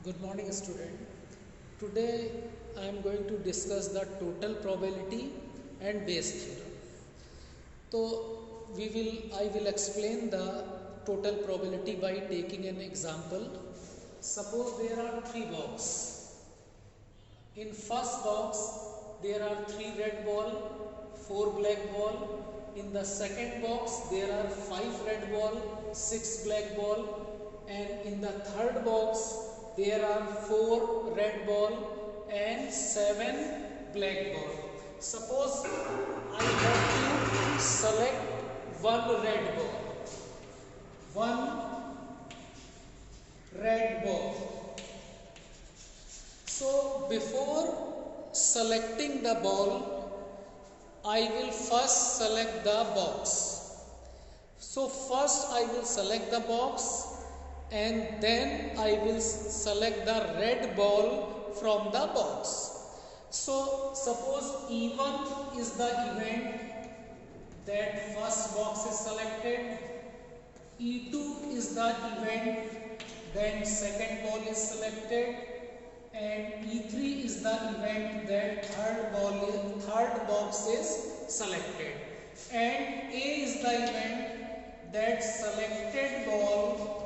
Good morning, student. Today I am going to discuss the total probability and Bayes theorem. So I will explain the total probability by taking an example. Suppose there are three boxes. In first box there are 3 red ball, 4 black ball. In the second box there are 5 red ball, 6 black ball, and in the third box there are 4 red ball and 7 black ball. Suppose I have to select one red ball. So before selecting the ball, I will first select the box. So first I will select the box and then I will select the red ball from the box. So suppose E1 is the event that first box is selected, E2 is the event then second ball is selected, and E3 is the event that third box is selected, and A is the event that selected ball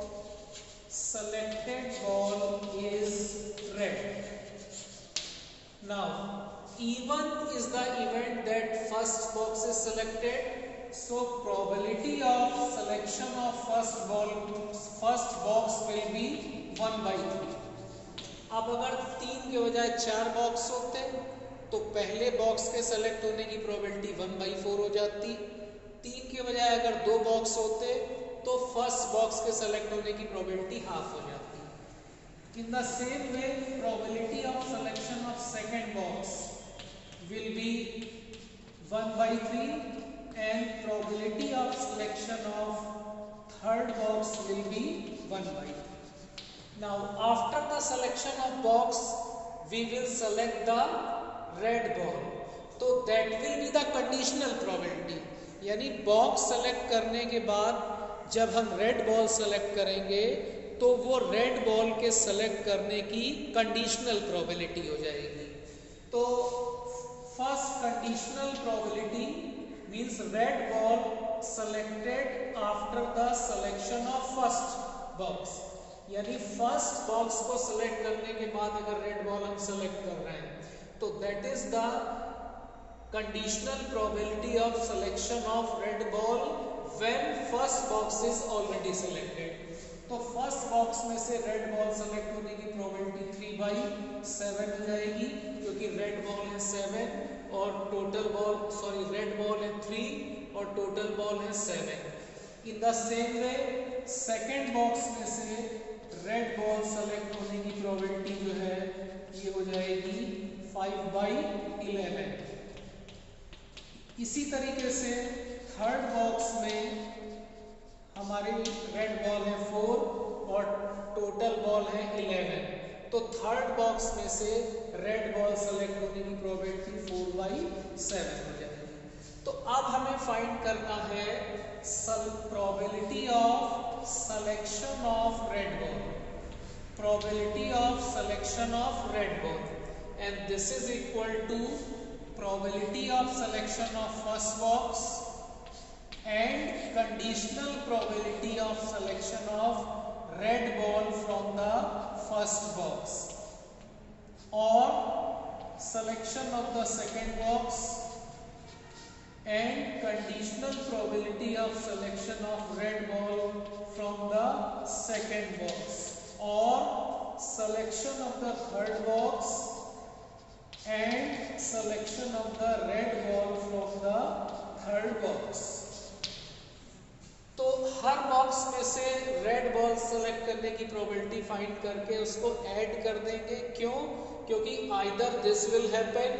is red. Now E1 is the event that first box is selected, so probability of selection of first box will be 1/3. अब अगर 3 के बजाय 4 box होते तो पहले box के select होने की प्रोबेबिलिटी 1/4 हो जाती। 3 के बजाय अगर 2 बॉक्स होते तो फर्स्ट बॉक्स के सेलेक्ट होने की प्रोबेबिलिटी हाफ हो जाती। In the same way probability of selection of second box will be 1/3 and probability of selection of third box will be 1/3. Now after the selection of box we will select the red ball, तो that will be the conditional probability, यानी box select करने के बाद जब हम red ball select करेंगे तो वो रेड बॉल के सेलेक्ट करने की कंडीशनल प्रोबेबिलिटी हो जाएगी। तो first conditional probability means red ball selected after the selection of first box, यानी फर्स्ट बॉक्स को सेलेक्ट करने के बाद अगर रेड बॉल हम सेलेक्ट कर रहे हैं तो that is the conditional probability of selection of red ball when first box is already selected. तो फर्स्ट बॉक्स में से रेड बॉल सेलेक्ट होने की प्रोबेबिलिटी 3/7 हो जाएगी, क्योंकि रेड बॉल है 7 और रेड बॉल है 3 और टोटल बॉल है 7। In the same way second box में से रेड बॉल सेलेक्ट होने की प्रोबेबिलिटी जो है ये हो जाएगी 5/11। इसी तरीके से थर्ड बॉक्स में हमारी रेड बॉल है 4 और टोटल बॉल है 11, तो थर्ड बॉक्स में से रेड बॉल सेलेक्ट होने की प्रोबेबिलिटी 4/7 हो जाएगी। तो अब हमें फाइंड करना है probability of selection of red ball, probability of selection of red ball, and this is equal to probability of selection of first box and conditional probability of selection of red ball from the first box, or selection of the second box and conditional probability of selection of red ball from the second box, or selection of the third box and selection of the red ball from the third box। तो हर box में से red ball select करने की probability find करके उसको add कर देंगे। क्यों? क्योंकि आइदर दिस विल हैपन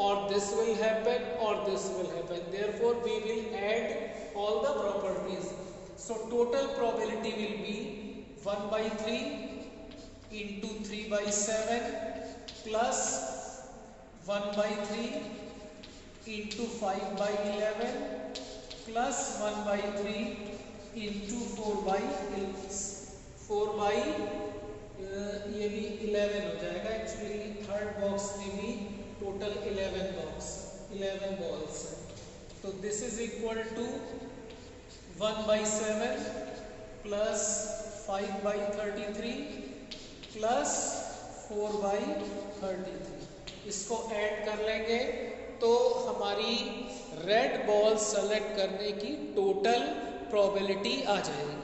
और दिस विल हैपन और this will happen, therefore we will add all the properties. So total probability will be 1/3 into 3/7 plus 1/3 into 5/11 plus 1/3 into 4 by ये भी 11 हो जाएगा। एक्चुअली थर्ड बॉक्स में भी total 11 balls है। तो this is equal to 1/7 plus 5/33 plus 4/33। इसको add कर लेंगे तो हमारी रेड बॉल सेलेक्ट करने की टोटल प्रोबेबिलिटी आ जाएगी।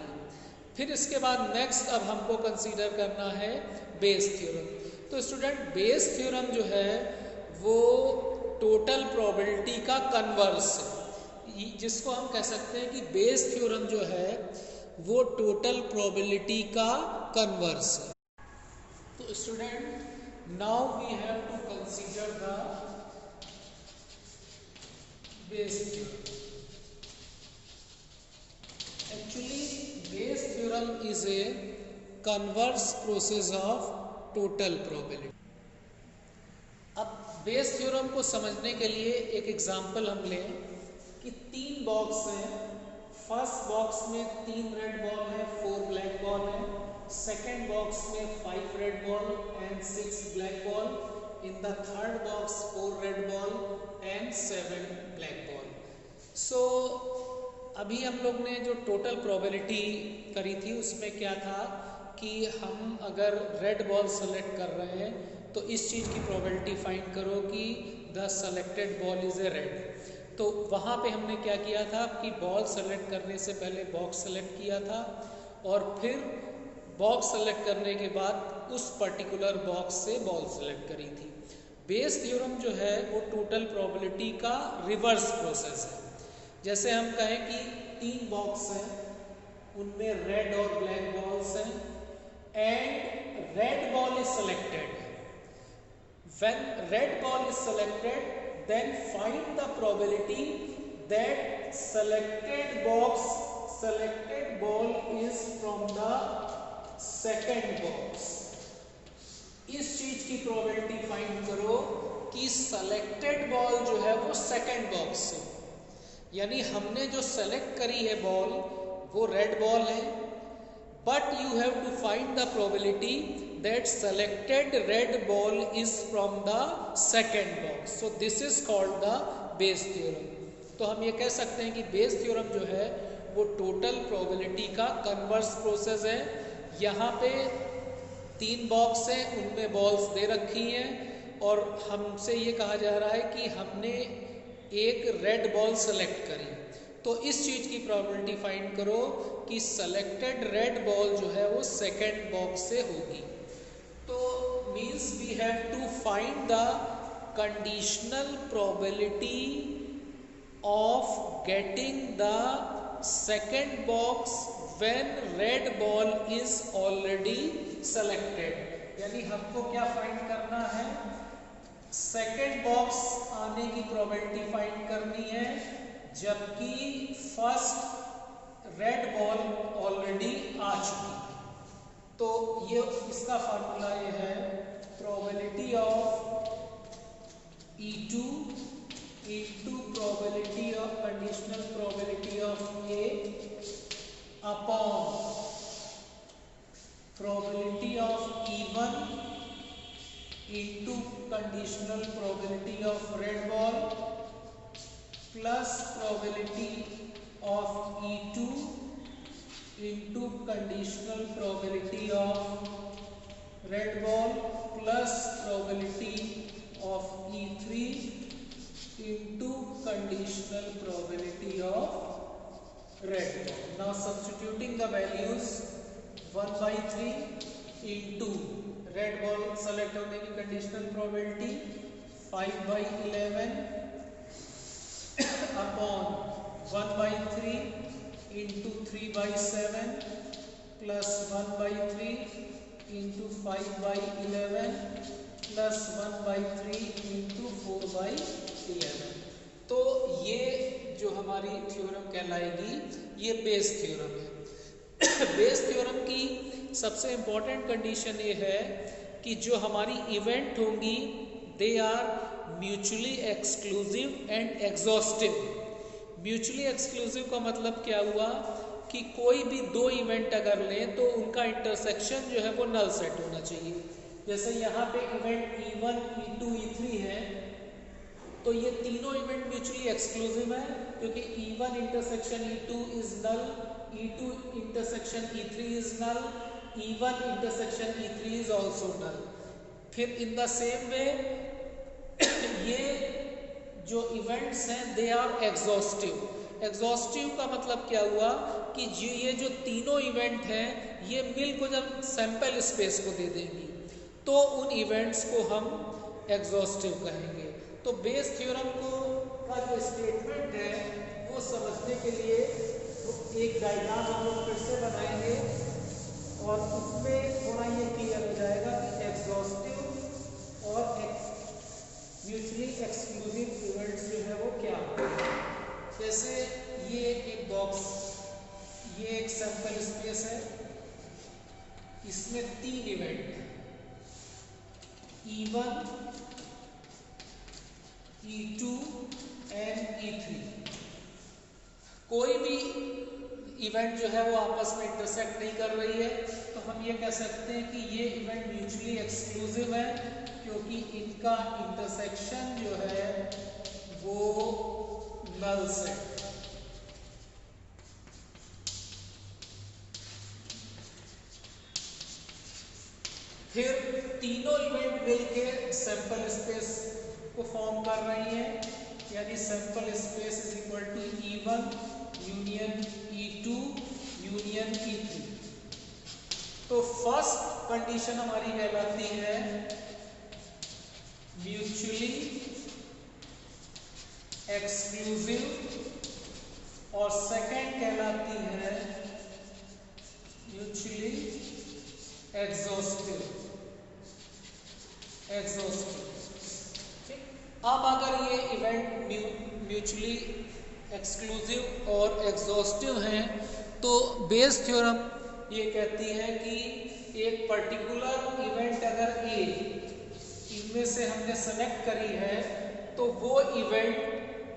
फिर इसके बाद नेक्स्ट अब हमको कंसीडर करना है बेस थ्योरम। तो स्टूडेंट बेस थ्योरम जो है वो टोटल प्रोबेबिलिटी का कन्वर्स है, जिसको हम कह सकते हैं कि बेस थ्योरम जो है वो टोटल प्रोबेबिलिटी का कन्वर्स है। तो student now we have to consider the base theorem. Actually base theorem is a converse process of total probability. अब बेस थ्योरम को समझने के लिए एक एग्जांपल हम लें कि 3 बॉक्स हैं। फर्स्ट बॉक्स में 3 रेड बॉल है, 4 ब्लैक बॉल है। सेकेंड बॉक्स में 5 red ball and 6 black ball. In the third box 4 red ball and 7 black ball. So अभी हम लोग ने जो टोटल प्रोबेबिलिटी करी थी उसमें क्या था कि हम अगर रेड बॉल सेलेक्ट कर रहे हैं तो इस चीज़ की प्रोबेबिलिटी फाइंड करो कि the selected ball is a red. तो वहाँ पे हमने क्या किया था कि बॉल सेलेक्ट करने से पहले बॉक्स सेलेक्ट किया था और फिर बॉक्स सेलेक्ट करने के बाद उस पर्टिकुलर बॉक्स से बॉल सेलेक्ट करी थी। बेस थ्योरम जो है वो टोटल प्रोबेबिलिटी का रिवर्स प्रोसेस है। जैसे हम कहें कि 3 बॉक्स हैं, उनमें रेड और ब्लैक बॉल्स हैं and red ball is selected. When red ball is selected, then find the probability that selected ball is from the second box. इस चीज की प्रोबेबिलिटी फाइंड करो कि सेलेक्टेड बॉल जो है वो सेकंड बॉक्स से, यानी हमने जो सेलेक्ट करी है बॉल वो रेड बॉल है, but you have to find the probability that selected red ball is from the second box. So this is called the Bayes theorem. तो हम ये कह सकते हैं कि Bayes theorem जो है वो टोटल प्रोबेबिलिटी का कन्वर्स प्रोसेस है। यहाँ पे 3 बॉक्स हैं, उनमें बॉल्स दे रखी हैं और हमसे ये कहा जा रहा है कि हमने एक रेड बॉल सेलेक्ट करी, तो इस चीज़ की प्रोबेबिलिटी फाइंड करो कि सेलेक्टेड रेड बॉल जो है वो सेकेंड बॉक्स से होगी। तो means we have to find the conditional probability of getting the second box when red ball is already selected. यानी हमको क्या फाइंड करना है, सेकेंड बॉक्स आने की प्रोबेबिलिटी फाइंड करनी है जबकि फर्स्ट रेड बॉल ऑलरेडी आ चुकी है। तो ये इसका फार्मूला ये है probability of E2 into probability of conditional probability of A upon probability of E1 into conditional probability of red ball plus probability of E2 into conditional probability of red ball plus probability of E3 into conditional probability of red ball. Now substituting the values 1/3 into red ball select होने की conditional probability 5/11 upon 1/3 into 3/7 plus 1/3 into 5/11 plus 1/3 into 4/11। तो ये जो हमारी theorem कहलाएगी ये Bayes theorem है। Bayes theorem की सबसे इम्पोर्टेंट कंडीशन ये है कि जो हमारी इवेंट होंगी they are mutually exclusive and exhaustive. Mutually exclusive का मतलब क्या हुआ कि कोई भी 2 इवेंट अगर लें तो उनका इंटरसेक्शन जो है वो नल सेट होना चाहिए। जैसे यहाँ पे इवेंट E1, E2, E3 है, तो ये तीनों इवेंट म्यूचुअली एक्सक्लूसिव है क्योंकि E1 intersection E2 is null, E2 intersection E3 is null, E1 intersection E3 is also null. फिर इन द सेम वे ये जो इवेंट्स हैं दे आर एग्जॉस्टिव। एग्जॉस्टिव का मतलब क्या हुआ कि ये जो तीनों इवेंट हैं ये मिल को जब सैंपल स्पेस को दे देंगी तो उन इवेंट्स को हम एग्जॉस्टिव कहेंगे। तो बेस थ्योरम को का जो स्टेटमेंट है वो समझने के लिए एक डायग्राम हम लोग फिर से बनाएंगे और उसमें थोड़ा ये क्लियर हो जाएगा कि एग्जॉस्टिव और म्यूचुअली एक्सक्लूसिव इवेंट्स जो है वो क्या है। जैसे ये एक बॉक्स, ये एक सैंपल स्पेस है, इसमें 3 इवेंट है E1, E2 एंड E3। कोई भी इवेंट जो है वो आपस में इंटरसेक्ट नहीं कर रही है तो हम ये कह सकते हैं कि ये इवेंट म्यूचुअली एक्सक्लूसिव है क्योंकि इनका इंटरसेक्शन जो है वो नल सेट। फिर तीनों इवेंट मिलके सैंपल स्पेस को फॉर्म कर रही है, यानी sample space is equal to E1 union E2 union E3। तो फर्स्ट कंडीशन हमारी कहलाती है म्यूचुअली एक्सक्लूसिव और सेकंड कहलाती है म्यूचुअली एग्जॉस्टिव। अब अगर ये इवेंट म्यूचुअली एक्सक्लूसिव और एग्जॉस्टिव हैं तो बेस थ्योरम ये कहती है कि एक पर्टिकुलर इवेंट अगर ए इनमें से हमने सेलेक्ट करी है तो वो इवेंट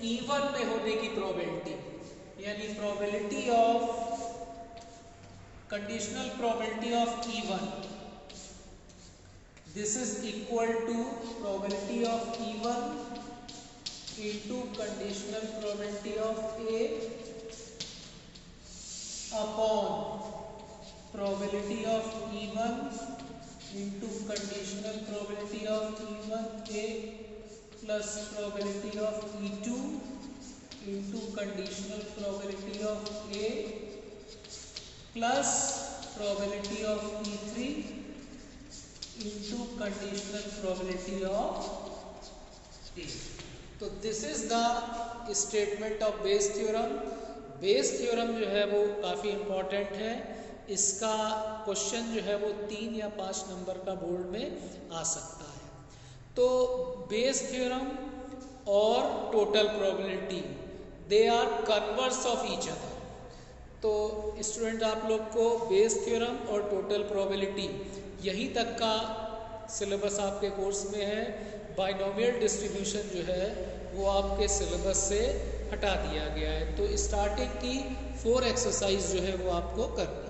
E1 में होने की प्रोबेबिलिटी, यानी probability of conditional probability of E1, this is equal to probability of E1 into conditional probability of A upon probability of E1 into conditional probability of E1 A plus probability of E2 into conditional probability of A plus probability of E3 into conditional probability of A। तो this is the statement of Bayes theorem। Bayes theorem जो है वो काफ़ी important है, इसका question जो है वो 3 या 5 नंबर का बोर्ड में आ सकता है। तो Bayes theorem और total probability they are converse of each other. तो स्टूडेंट आप लोग को बेस थ्योरम और टोटल प्रोबेबिलिटी यहीं तक का सिलेबस आपके कोर्स में है। बाइनोमियल डिस्ट्रीब्यूशन जो है वो आपके सिलेबस से हटा दिया गया है। तो स्टार्टिंग की 4 एक्सरसाइज जो है वो आपको करनी है।